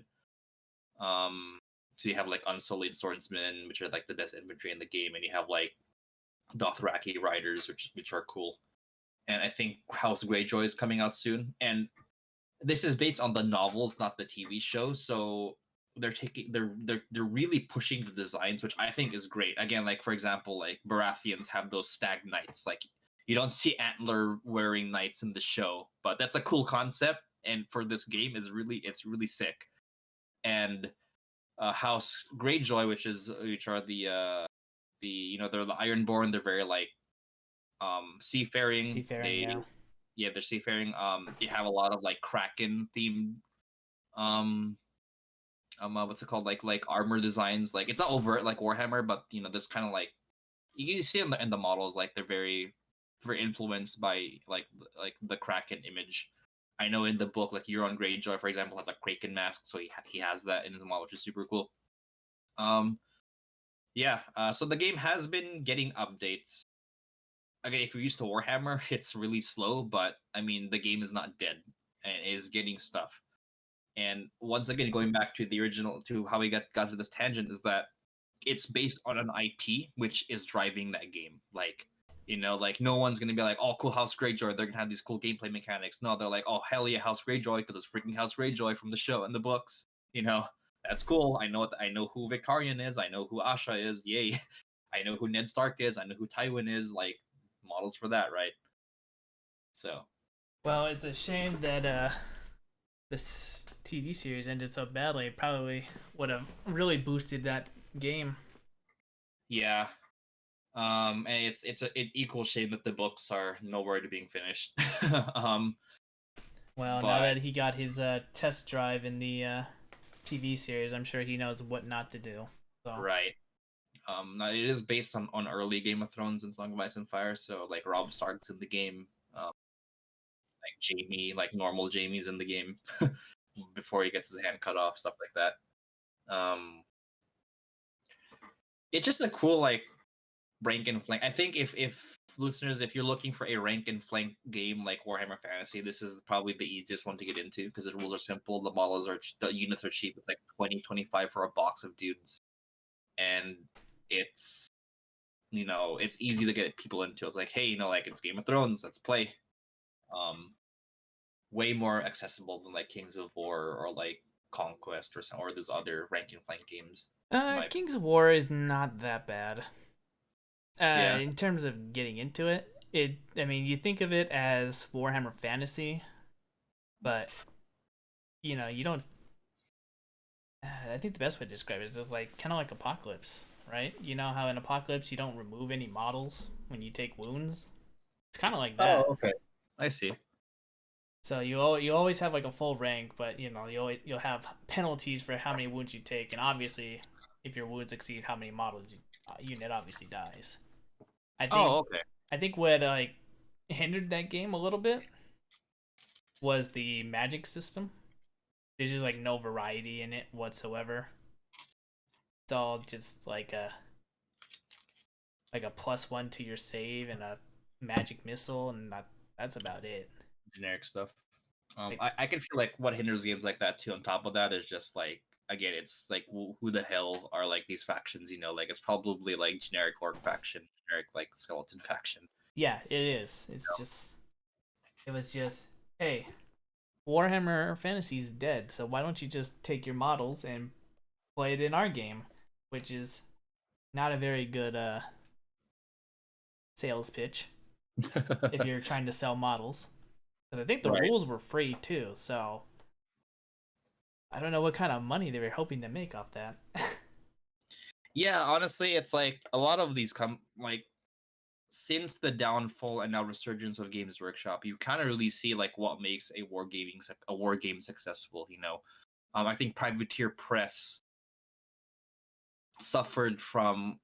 So you have like Unsullied Swordsmen, which are like the best infantry in the game, and you have like Dothraki riders, which are cool. And I think House Greyjoy is coming out soon. And this is based on the novels, not the TV show. So they're really pushing the designs, which I think is great. Again, like for example, like Baratheons have those stag knights. Like you don't see antler wearing knights in the show, but that's a cool concept. And for this game, it's really sick. And House Greyjoy, which are they're the Ironborn. They're very like seafaring. Seafaring, yeah. They're seafaring. They have a lot of like Kraken themed um what's it called, like armor designs. Like it's not overt like Warhammer, but there's kind of like you can see in the models, like they're very influenced by like the Kraken image. I know in the book, like Euron Greyjoy, for example, has a Kraken mask, so he has that in his model, which is super cool. um so the game has been getting updates. Again, if you're used to Warhammer, it's really slow, but I mean the game is not dead and is getting stuff. And once again, going back to the original, to how we got to this tangent, is that it's based on an IP, which is driving that game. Like, like no one's gonna be like, "Oh, cool, House Greyjoy. They're gonna have these cool gameplay mechanics." No, they're like, "Oh, hell yeah, House Greyjoy," because it's freaking House Greyjoy from the show and the books. That's cool. I know who Victorian is. I know who Asha is. Yay! I know who Ned Stark is. I know who Tywin is. Like models for that, right? So Well, it's a shame that this TV series ended so badly. It probably would have really boosted that game. yeah. And it's equal shame that the books are nowhere to being finished. um, Well, now but that he got his test drive in the TV series, I'm sure he knows what not to do. So right. Now it is based on early Game of Thrones and Song of Ice and Fire, so like Robb Stark's in the game, like Jamie, like normal Jamie's in the game before he gets his hand cut off, stuff like that. It's just a cool like rank and flank. I think if listeners, if you're looking for a rank and flank game like Warhammer Fantasy, this is probably the easiest one to get into because the rules are simple, the units are cheap. It's like 20-25 for a box of dudes, and it's it's easy to get people into. It's like, hey, like it's Game of Thrones, let's play. Um, Way more accessible than like Kings of War or like Conquest or those other rank and flank games. In my Kings of War is not that bad. Yeah. In terms of getting into it, I mean, you think of it as Warhammer Fantasy, but you don't. I think the best way to describe it is just like kind of like Apocalypse, right? You know how in Apocalypse you don't remove any models when you take wounds. It's kind of like Oh, that. okay. I see. So you always have like a full rank, but you'll have penalties for how many wounds you take, and obviously, if your wounds exceed how many models unit obviously dies. I think Oh, okay. I think what like hindered that game a little bit was the magic system. There's just like no variety in it whatsoever. It's all just like a +1 to your save and a magic missile, and that's about it. Generic stuff. Like, I can feel like what hinders games like that too. On top of that is just like again, it's like who the hell are like these factions? Like it's probably like generic orc faction, generic like skeleton faction. yeah, it is. It was just, hey, Warhammer Fantasy's dead, so why don't you just take your models and play it in our game, which is not a very good sales pitch if you're trying to sell models. Because I think the Right. rules were free too, so I don't know what kind of money they were hoping to make off that. Yeah, honestly, it's like a lot of these come like since the downfall and now resurgence of Games Workshop, you kind of really see like what makes a war game successful. I think Privateer Press suffered from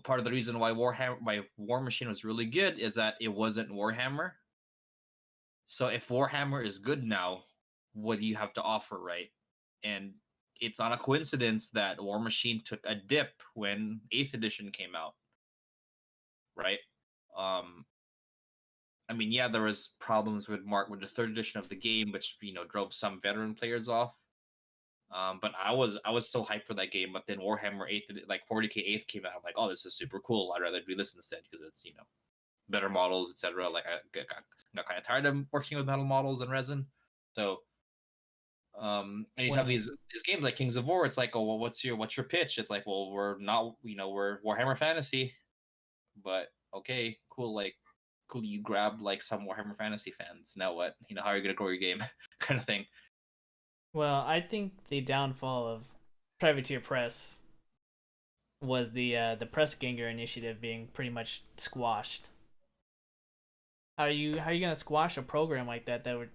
part of the reason why War Machine was really good is that it wasn't Warhammer. So if Warhammer is good now, what do you have to offer, right? And it's not a coincidence that War Machine took a dip when 8th edition came out, right? Um, I mean, yeah, there was problems with the 3rd edition of the game, which drove some veteran players off. But I was still hyped for that game. But then Warhammer 8th, like 40k 8th came out. I'm like, oh, this is super cool. I'd rather do this instead because it's better models, etc. Like I got kind of tired of working with metal models and resin. So And you have these games like Kings of War. It's like, oh well, what's your pitch? It's like, well, we're not, we're Warhammer Fantasy, but okay, cool, like cool, you grab like some Warhammer Fantasy fans. Now what? How are you gonna grow your game? Kind of thing. Well, I think the downfall of Privateer Press was the Press Ganger initiative being pretty much squashed. How are you gonna squash a program like that would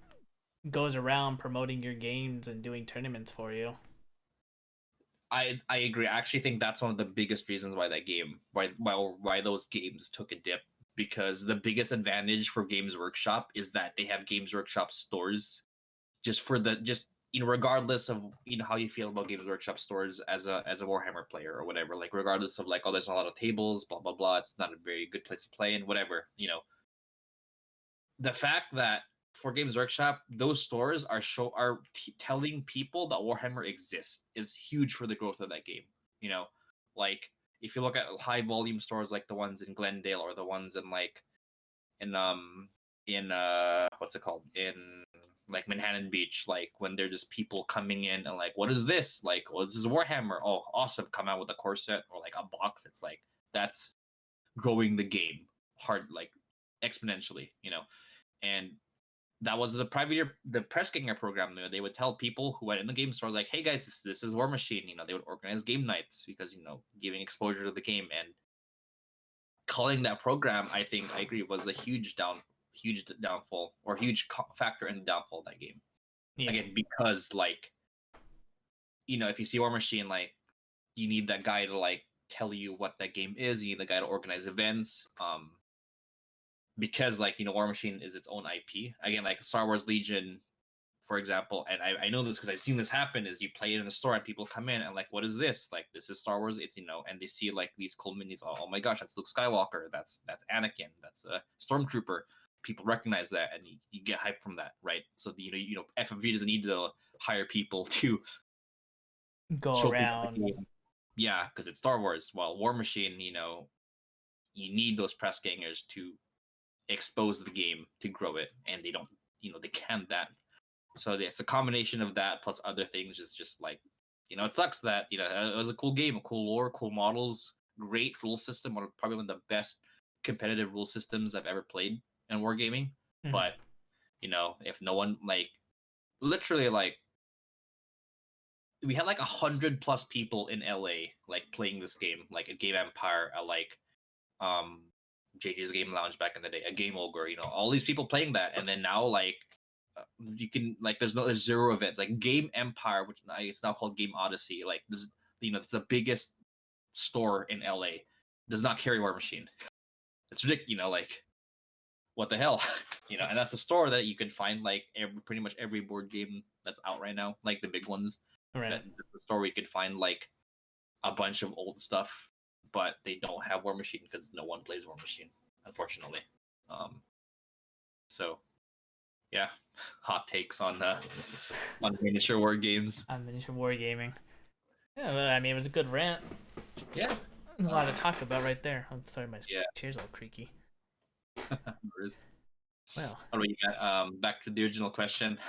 goes around promoting your games and doing tournaments for you? I agree. I actually think that's one of the biggest reasons why why those games took a dip, because the biggest advantage for Games Workshop is that they have Games Workshop stores, just for the just regardless of how you feel about Games Workshop stores as a Warhammer player or whatever, like regardless of like, oh, there's a lot of tables, blah blah blah, it's not a very good place to play and whatever, the fact that for Games Workshop, those stores are telling people that Warhammer exists is huge for the growth of that game. You know, like if you look at high volume stores like the ones in Glendale or the ones in like in what's it called, in like Manhattan Beach, like when they're just people coming in and like, what is this? Like, oh, this is Warhammer. Oh, awesome! Come out with a core set or like a box. It's like that's growing the game hard, like exponentially. And that was the press ganger program. They would tell people who went in the game stores like, hey guys, this is War Machine. They would organize game nights because giving exposure to the game, and calling that program, I think I agree, was a huge downfall or huge factor in the downfall of that game. Yeah. Again, because like if you see War Machine, like you need that guy to like tell you what that game is. You need the guy to organize events. Because like War Machine is its own IP. Again, like Star Wars Legion, for example, and I know this because I've seen this happen. Is you play it in a store and people come in and like, what is this? Like, this is Star It's and they see like these cool minis. Oh my gosh, that's Luke Skywalker. That's Anakin. That's a Stormtrooper. People recognize that, and you get hype from that, right? So FMV doesn't need to hire people to Go show people the around. game. Yeah, because it's Star Wars. While War Machine, you need those press gangers to expose the game to grow it, and they don't. They can't that. So it's a combination of that plus other things. Is just like, it sucks that it was a cool game, a cool lore, cool models, great rule system, probably one of the best competitive rule systems I've ever played in wargaming. Mhm. But if no one, like, literally, like, we had like 100+ people in LA like playing this game, like at Game Empire, at like JJ's Game Lounge back in the day, a Game Ogre, all these people playing that, and then now like you can like there's zero events like Game Empire, which it's now called Game Odyssey. Like this, it's the biggest store in LA, does not carry War Machine. It's ridiculous, like what the hell, and that's a store that you can find like pretty much every board game that's out right now, like the big ones. Right. That's the store where you could find like a bunch of old stuff, but they don't have War Machine because no one plays War Machine, unfortunately. So yeah, hot takes on miniature war games. On miniature wargaming. Yeah, well, I mean, it was a good rant. Yeah, There's a lot to talk about right there. I'm sorry, my yeah. chair's all creaky. Well, how do you got? Back to the original question.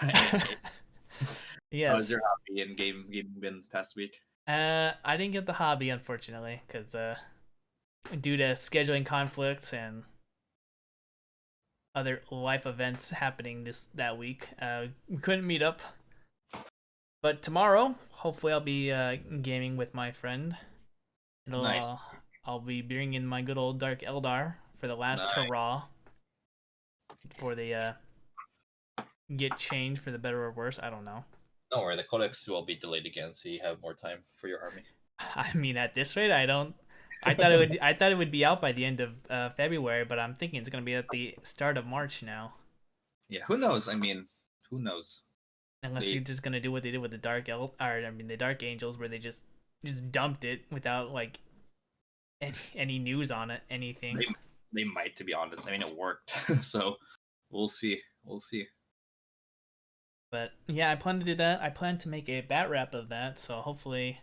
yes. How was your hobby and gaming been this past week? I didn't get the hobby, unfortunately, because due to scheduling conflicts and other life events happening that week, we couldn't meet up. But tomorrow, hopefully, I'll be gaming with my friend. Nice. I'll be bringing my good old Dark Eldar for the last hurrah before they get changed for the better or worse. I don't know. Don't worry, the codex will be delayed again, so you have more time for your army. I mean, at this rate, I don't. I thought it would. I thought it would be out by the end of February, but I'm thinking it's gonna be at the start of March now. Yeah, who knows? I mean, who knows? Unless you're just gonna do what they did with the the Dark Angels, where they just dumped it without like any news on it, anything. They might, to be honest. I mean, it worked, so we'll see. We'll see. But yeah, I plan to do that. I plan to make a bat wrap of that, so hopefully,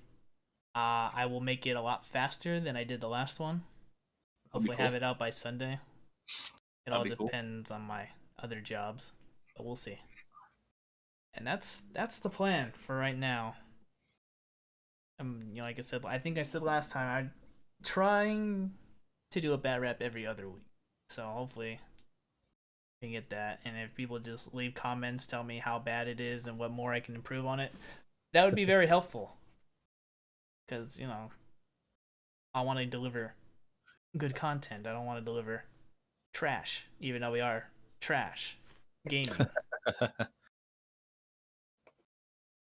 I will make it a lot faster than I did the last one. Hopefully, have it out by Sunday. It all depends on my other jobs, but we'll see. And that's the plan for right now. Like I said, I think I said last time, I'm trying to do a bad rep every other week. So hopefully we can get that. And if people just leave comments, tell me how bad it is and what more I can improve on it, that would be very helpful. Because I want to deliver good content. I don't want to deliver trash, even though we are trash gaming.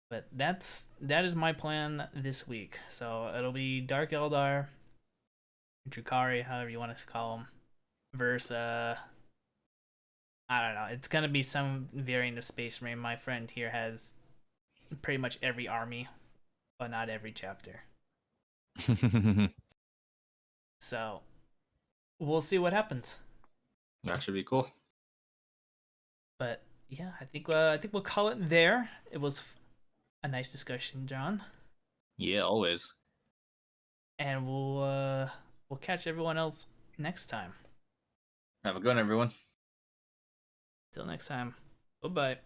But that is my plan this week. So it'll be Dark Eldar, Drukari, however you want to call them, versus I don't know. It's gonna be some variant of Space Marine. My friend here has pretty much every army, but not every chapter. So we'll see what happens. That should be cool. But yeah, I think we'll call it there. It was a nice discussion, John, Yeah, always. and we'll catch everyone else next time. Have a good one, everyone. Till next time. Bye bye.